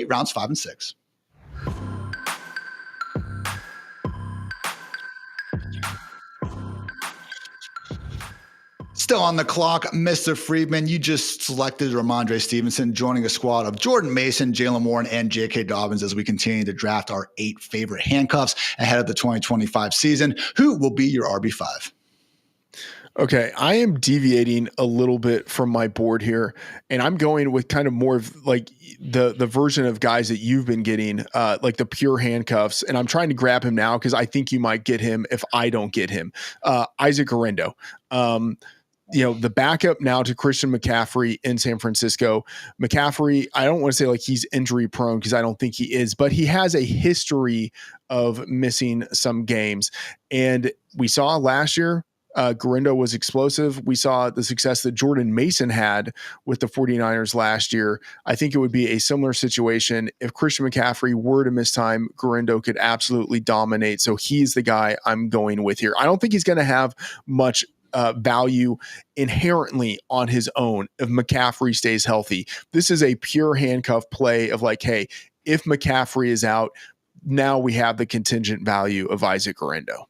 rounds 5 and 6. Still on the clock, Mr. Freedman. You just selected Ramondre Stevenson, joining a squad of Jordan Mason, Jalen Warren, and J.K. Dobbins as we continue to draft our 8 favorite handcuffs ahead of the 2025 season. Who will be your RB5? Okay, I am deviating a little bit from my board here, and I'm going with kind of more of the version of guys that you've been getting, the pure handcuffs, and I'm trying to grab him now because I think you might get him if I don't get him. Isaac Guerendo. The backup now to Christian McCaffrey in San Francisco. McCaffrey, I don't want to say he's injury prone because I don't think he is, but he has a history of missing some games. And we saw last year, Guerendo was explosive. We saw the success that Jordan Mason had with the 49ers last year. I think it would be a similar situation. If Christian McCaffrey were to miss time, Guerendo could absolutely dominate. So he's the guy I'm going with here. I don't think he's going to have much value inherently on his own if McCaffrey stays healthy. This is a pure handcuff play of hey, if McCaffrey is out, now we have the contingent value of Isaac Guerendo.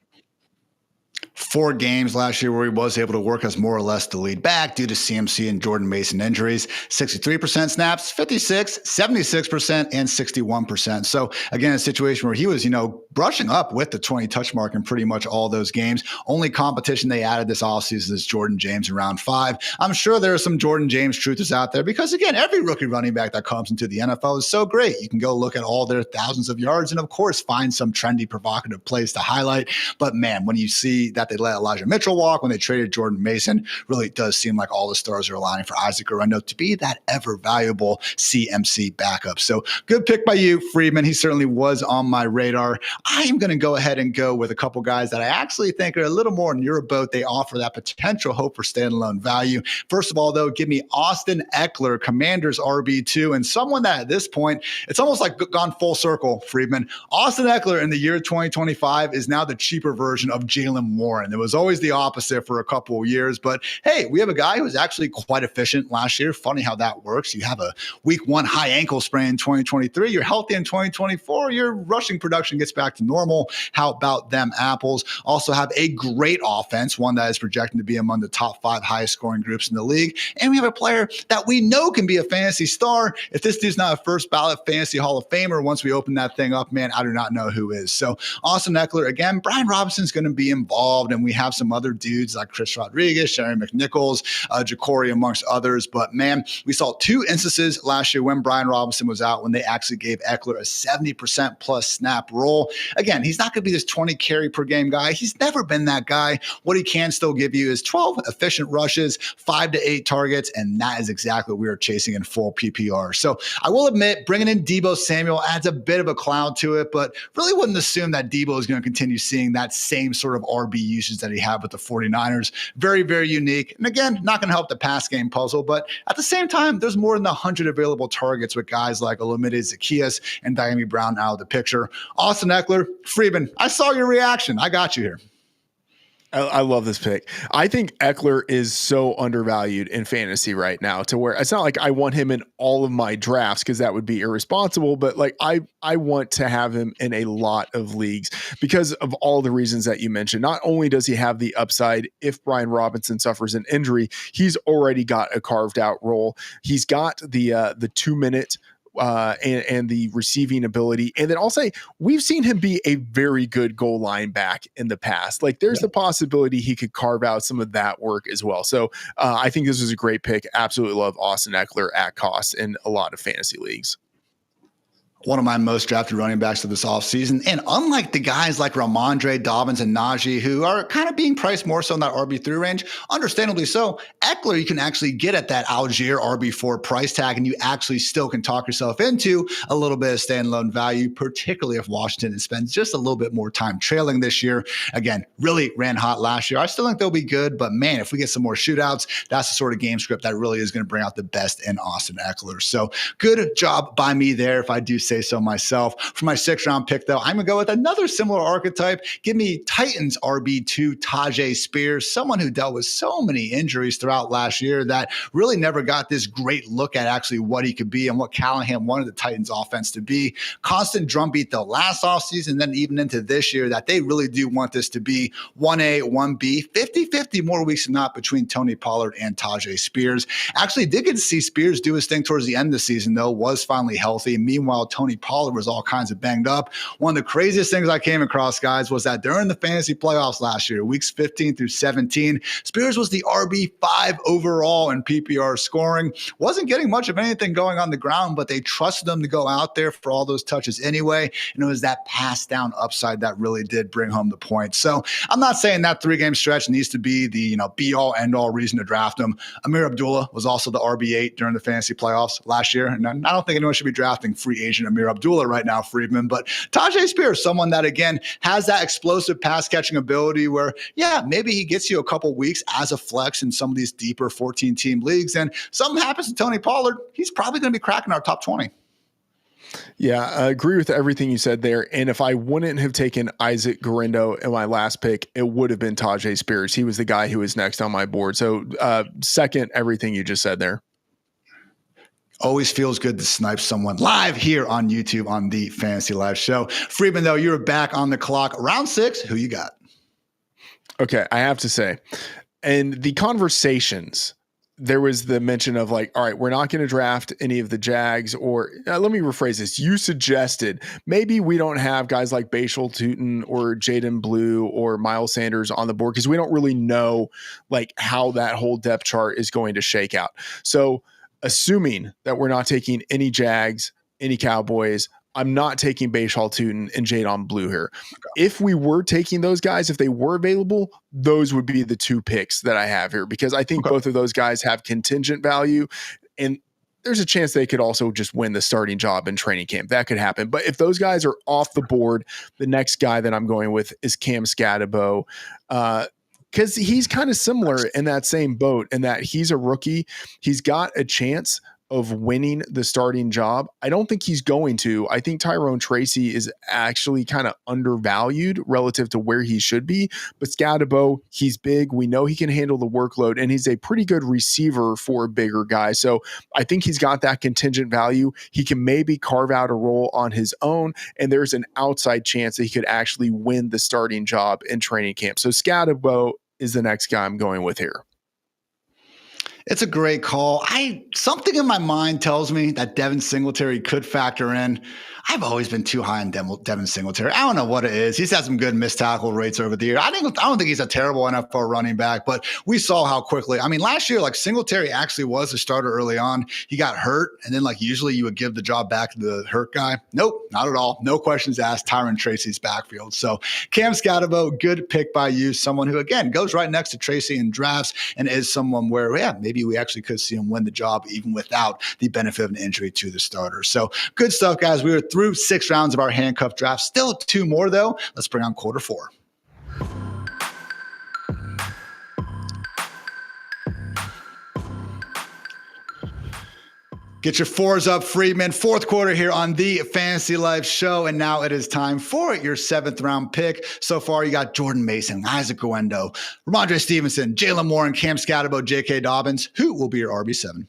4 games last year where he was able to work as more or less the lead back due to CMC and Jordan Mason injuries. 63% snaps, 56, 76%, and 61%. So again, a situation where he was, brushing up with the 20 touch mark in pretty much all those games. Only competition they added this offseason is Jordan James in round 5. I'm sure there are some Jordan James truthers out there because again, every rookie running back that comes into the NFL is so great. You can go look at all their thousands of yards and of course find some trendy, provocative plays to highlight. But man, when you see that that. They let Elijah Mitchell walk when they traded Jordan Mason. Really does seem like all the stars are aligning for Isaac Guerrero to be that ever valuable CMC backup. So good pick by you, Freedman. He certainly was on my radar. I am going to go ahead and go with a couple guys that I actually think are a little more in your boat. They offer that potential hope for standalone value. First of all, though, give me Austin Eckler, Commanders RB2, and someone that at this point, it's almost like gone full circle, Freedman. Austin Eckler in the year 2025 is now the cheaper version of Jaylen Warren. It was always the opposite for a couple of years, but hey, we have a guy who was actually quite efficient last year. Funny how that works. You have a week 1 high ankle sprain in 2023. You're healthy in 2024. Your rushing production gets back to normal. How about them apples? Also have a great offense, one that is projected to be among the top 5 highest scoring groups in the league. And we have a player that we know can be a fantasy star. If this dude's not a first ballot fantasy Hall of Famer, once we open that thing up, man, I do not know who is. So Austin Eckler, again, Brian Robinson's going to be involved, and we have some other dudes like Chris Rodriguez, Sherry McNichols, Ja'Cory, amongst others. But man, we saw 2 instances last year when Brian Robinson was out, when they actually gave Eckler a 70% plus snap role. Again, he's not going to be this 20 carry per game guy. He's never been that guy. What he can still give you is 12 efficient rushes, 5 to 8 targets, and that is exactly what we are chasing in full PPR. So I will admit, bringing in Deebo Samuel adds a bit of a cloud to it, but really wouldn't assume that Deebo is going to continue seeing that same sort of RB usage that he had with the 49ers. Very, very unique. And again, not going to help the pass game puzzle, but at the same time, there's more than 100 available targets with guys like Olamide Zaccheaus and Diami Brown out of the picture. Austin Eckler, Freeman, I saw your reaction. I got you here. I love this pick. I think Eckler is so undervalued in fantasy right now, to where it's not like I want him in all of my drafts, because that would be irresponsible, but like I want to have him in a lot of leagues because of all the reasons that you mentioned. Not only does he have the upside if Brian Robinson suffers an injury, he's already got a carved out role. He's got the 2-minute and the receiving ability. And then I'll say, we've seen him be a very good goal line back in the past. Like there's the possibility he could carve out some of that work as well. So I think this was a great pick. Absolutely love Austin Eckler at cost in a lot of fantasy leagues. One of my most drafted running backs of this offseason. And unlike the guys like Ramondre, Dobbins, and Najee, who are kind of being priced more so in that RB3 range, understandably so, Eckler you can actually get at that Algier RB4 price tag, and you actually still can talk yourself into a little bit of standalone value, particularly if Washington spends just a little bit more time trailing this year. Again, really ran hot last year. I still think they'll be good, but man, if we get some more shootouts, that's the sort of game script that really is going to bring out the best in Austin Eckler. So good job by me there, if I do say so myself. For my 6th round pick, though, I'm going to go with another similar archetype. Give me Titans RB2 Tajay Spears, someone who dealt with so many injuries throughout last year that really never got this great look at actually what he could be and what Callahan wanted the Titans offense to be. Constant drumbeat though last offseason, then even into this year, that they really do want this to be 1A, 1B, 50-50 more weeks than not between Tony Pollard and Tajay Spears. Actually did get to see Spears do his thing towards the end of the season, though, was finally healthy. Meanwhile, Tony Pollard was all kinds of banged up. One of the craziest things I came across, guys, was that during the fantasy playoffs last year, weeks 15 through 17, Spears was the RB5 overall in PPR scoring. Wasn't getting much of anything going on the ground, but they trusted him to go out there for all those touches anyway. And it was that pass down upside that really did bring home the point. So I'm not saying that 3-game stretch needs to be the be all end all reason to draft him. Amir Abdullah was also the RB8 during the fantasy playoffs last year. And I don't think anyone should be drafting free agent Amir Abdullah right now, Freedman. But Tajay Spears, someone that, again, has that explosive pass catching ability where, yeah, maybe he gets you a couple weeks as a flex in some of these deeper 14-team leagues. And something happens to Tony Pollard, he's probably going to be cracking our top 20. Yeah, I agree with everything you said there. And if I wouldn't have taken Isaac Guerrero in my last pick, it would have been Tajay Spears. He was the guy who was next on my board. So second, everything you just said there. Always feels good to snipe someone live here on YouTube on the Fantasy Live Show. Freedman, though, you're back on the clock. Round 6, who you got? Okay, I have to say, and the conversations, there was the mention of like, all right, we're not going to draft any of the Jags, or let me rephrase this. You suggested maybe we don't have guys like Bashal Tutin or Jaden Blue or Miles Sanders on the board because we don't really know like how that whole depth chart is going to shake out. So assuming that we're not taking any Jags, any Cowboys, I'm not taking Bashal Tootin and Jadon Blue here. If we were taking those guys, if they were available, those would be the two picks that I have here, because I think both of those guys have contingent value, and there's a chance they could also just win the starting job in training camp. That could happen. But if those guys are off the board, the next guy that I'm going with is Cam Scatterbo, because he's kind of similar in that same boat, in that he's a rookie. He's got a chance of winning the starting job. I don't think he's going to. I think Tyrone Tracy is actually kind of undervalued relative to where he should be. But Scatterbo, he's big. We know he can handle the workload, and he's a pretty good receiver for a bigger guy. So I think he's got that contingent value. He can maybe carve out a role on his own, and there's an outside chance that he could actually win the starting job in training camp. So Scatterbo is the next guy I'm going with here. It's a great call. Something in my mind tells me that Devin Singletary could factor in. I've always been too high on Devin Singletary. I don't know what it is. He's had some good missed tackle rates over the year. I don't think he's a terrible NFL running back, but we saw how quickly. I mean, last year, like, Singletary actually was a starter early on. He got hurt, and then, like, usually you would give the job back to the hurt guy. Nope, not at all. No questions asked. Tyrone Tracy's backfield. So Cam Scatterbo, good pick by you. Someone who, again, goes right next to Tracy in drafts and is someone where, yeah, maybe we actually could see him win the job even without the benefit of an injury to the starter. So good stuff, guys. We were through 6 rounds of our handcuff draft. Still 2 more, though. Let's bring on quarter 4. Get your 4s up, Freedman. 4th quarter here on the Fantasy Life Show. And now it is time for your 7th round pick. So far, you got Jordan Mason, Isaac Guendo, Ramondre Stevenson, Jalen Warren, Cam Scatterbo, J.K. Dobbins. Who will be your RB7?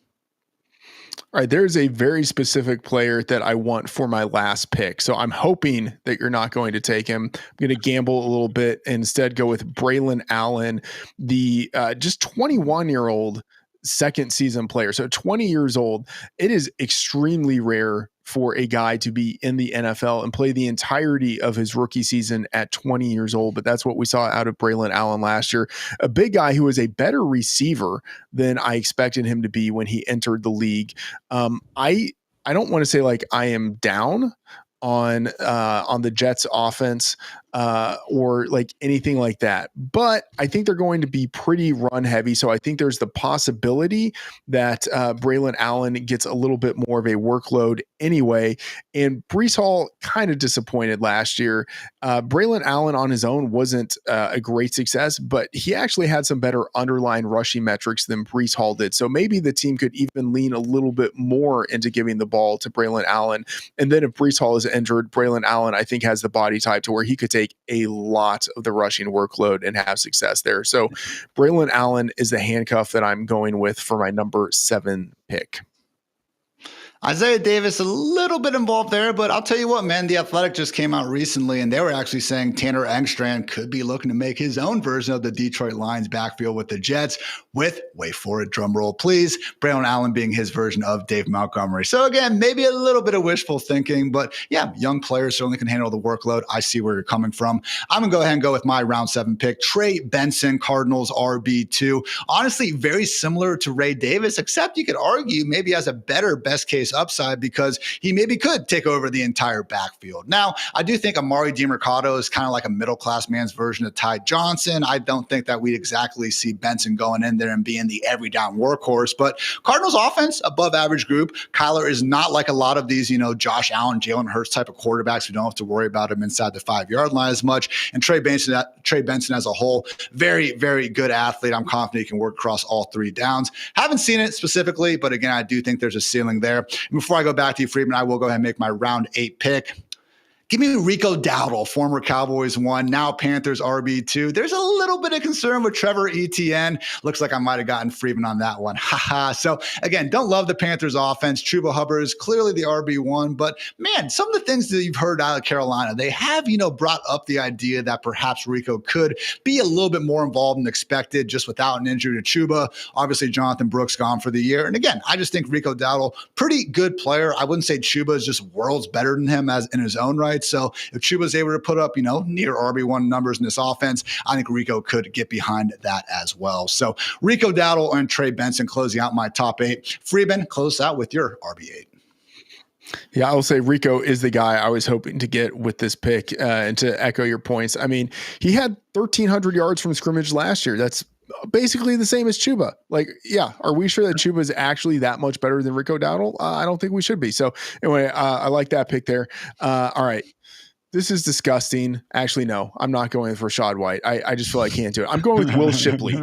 All right, there's a very specific player that I want for my last pick. So I'm hoping that you're not going to take him. I'm going to gamble a little bit and instead go with Braylon Allen, the just 21-year-old second season player. So 20 years old. It is extremely rare for a guy to be in the NFL and play the entirety of his rookie season at 20 years old. But that's what we saw out of Braylon Allen last year. A big guy who was a better receiver than I expected him to be when he entered the league. I don't want to say like I am down on the Jets offense or like anything like that, but I think they're going to be pretty run heavy. So I think there's the possibility that Braylon Allen gets a little bit more of a workload anyway. And Breece Hall kind of disappointed last year. Braylon Allen on his own wasn't a great success, but he actually had some better underlying rushing metrics than Breece Hall did. So maybe the team could even lean a little bit more into giving the ball to Braylon Allen. And then if Breece Hall is injured, Braylon Allen, I think, has the body type to where he could take a lot of the rushing workload and have success there. So Braylon Allen is the handcuff that I'm going with for my number 7 pick. Isaiah Davis, a little bit involved there, but I'll tell you what, man, The Athletic just came out recently, and they were actually saying Tanner Engstrand could be looking to make his own version of the Detroit Lions backfield with the Jets with, wait for it, drum roll, please, Braylon Allen being his version of Dave Montgomery. So again, maybe a little bit of wishful thinking, but yeah, young players certainly can handle the workload. I see where you're coming from. I'm going to go ahead and go with my round 7 pick, Trey Benson, Cardinals RB2. Honestly, very similar to Ray Davis, except you could argue maybe has a better best case upside because he maybe could take over the entire backfield. Now, I do think Amari DiMercato is kind of like a middle-class man's version of Ty Johnson. I don't think that we'd exactly see Benson going in there and being the every down workhorse, but Cardinals offense, above average group. Kyler is not like a lot of these, Josh Allen, Jalen Hurts type of quarterbacks. We don't have to worry about him inside the 5-yard line as much. And Trey Benson as a whole, very, very good athlete. I'm confident he can work across all 3 downs. Haven't seen it specifically, but again, I do think there's a ceiling there. And before I go back to you, Freedman, I will go ahead and make my round 8 pick. Give me Rico Dowdle, former Cowboys 1, now Panthers RB2. There's a little bit of concern with Trevor Etienne. Looks like I might have gotten Freeman on that one. Haha. So again, don't love the Panthers offense. Chuba Hubbard is clearly the RB1, but man, some of the things that you've heard out of Carolina, they have, brought up the idea that perhaps Rico could be a little bit more involved than expected just without an injury to Chuba. Obviously, Jonathan Brooks gone for the year. And again, I just think Rico Dowdle, pretty good player. I wouldn't say Chuba is just worlds better than him as in his own right. So if Chuba's able to put up, near RB1 numbers in this offense, I think Rico could get behind that as well. So Rico Dowdle and Trey Benson closing out my top 8. Freeman, close out with your RB8. Yeah, I will say Rico is the guy I was hoping to get with this pick. And to echo your points, I mean, he had 1,300 yards from scrimmage last year. That's basically the same as Chuba. Like, yeah, are we sure that Chuba is actually that much better than Rico Dowdle? I don't think we should be. So anyway, I like that pick there. All right. This is disgusting. Actually, no, I'm not going with Rachaad White. I just feel I can't do it. I'm going with Will Shipley.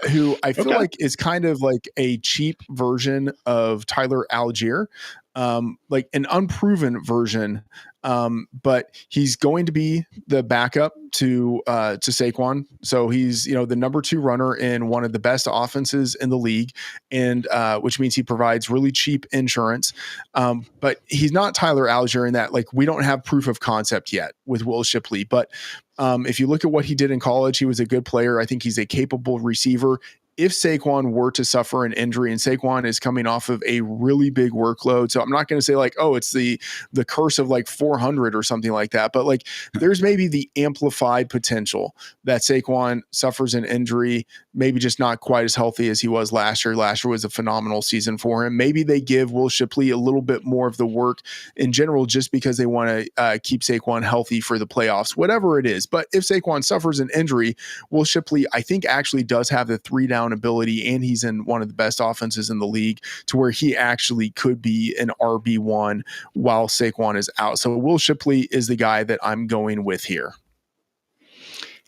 Who I feel like is kind of like a cheap version of Tyler Algier, like an unproven version. But he's going to be the backup to Saquon. So he's, the number 2 runner in one of the best offenses in the league, and which means he provides really cheap insurance. But he's not Tyler Algier in that, like, we don't have proof of concept yet with Will Shipley. But if you look at what he did in college, he was a good player. I think he's a capable receiver. If Saquon were to suffer an injury, and Saquon is coming off of a really big workload, so I'm not going to say like, oh, it's the curse of like 400 or something like that, but like there's maybe the amplified potential that Saquon suffers an injury, maybe just not quite as healthy as he was last year. Last year was a phenomenal season for him. Maybe they give Will Shipley a little bit more of the work in general just because they want to keep Saquon healthy for the playoffs, whatever it is. But if Saquon suffers an injury, Will Shipley, I think, actually does have the 3-down ability, and he's in one of the best offenses in the league to where he actually could be an RB1 while Saquon is out. So Will Shipley is the guy that I'm going with here.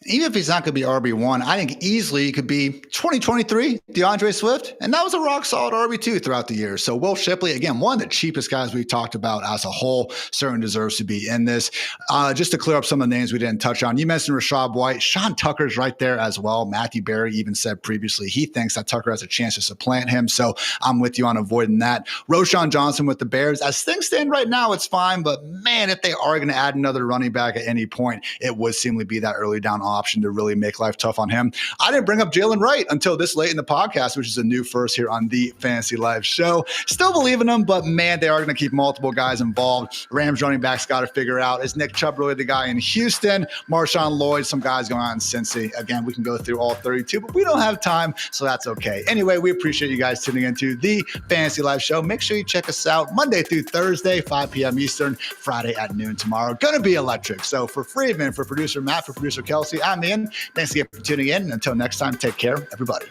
Even if he's not going to be RB1, I think easily he could be 2023 DeAndre Swift, and that was a rock solid RB2 throughout the year. So Will Shipley, again, one of the cheapest guys we talked about as a whole, certainly deserves to be in this. Just to clear up some of the names we didn't touch on, you mentioned Rachaad White. Sean Tucker's right there as well. Matthew Berry even said previously he thinks that Tucker has a chance to supplant him, so I'm with you on avoiding that. Roschon Johnson with the Bears. As things stand right now, it's fine, but man, if they are going to add another running back at any point, it would seemingly be that early down option to really make life tough on him. I didn't bring up Jalen Wright until this late in the podcast, which is a new first here on the Fantasy Live show. Still believe in them, but man, they are going to keep multiple guys involved. Rams running backs got to figure out, is Nick Chubb really the guy in Houston? Marshawn Lloyd, some guys going on in Cincy. Again, we can go through all 32, but we don't have time, so that's okay. Anyway, we appreciate you guys tuning into the Fantasy Live show. Make sure you check us out Monday through Thursday, 5 p.m. Eastern, Friday at noon tomorrow. Going to be electric. So for Freedman, for producer Matt, for producer Kelsey, I'm Ian. Thanks again for tuning in. Until next time, take care, everybody.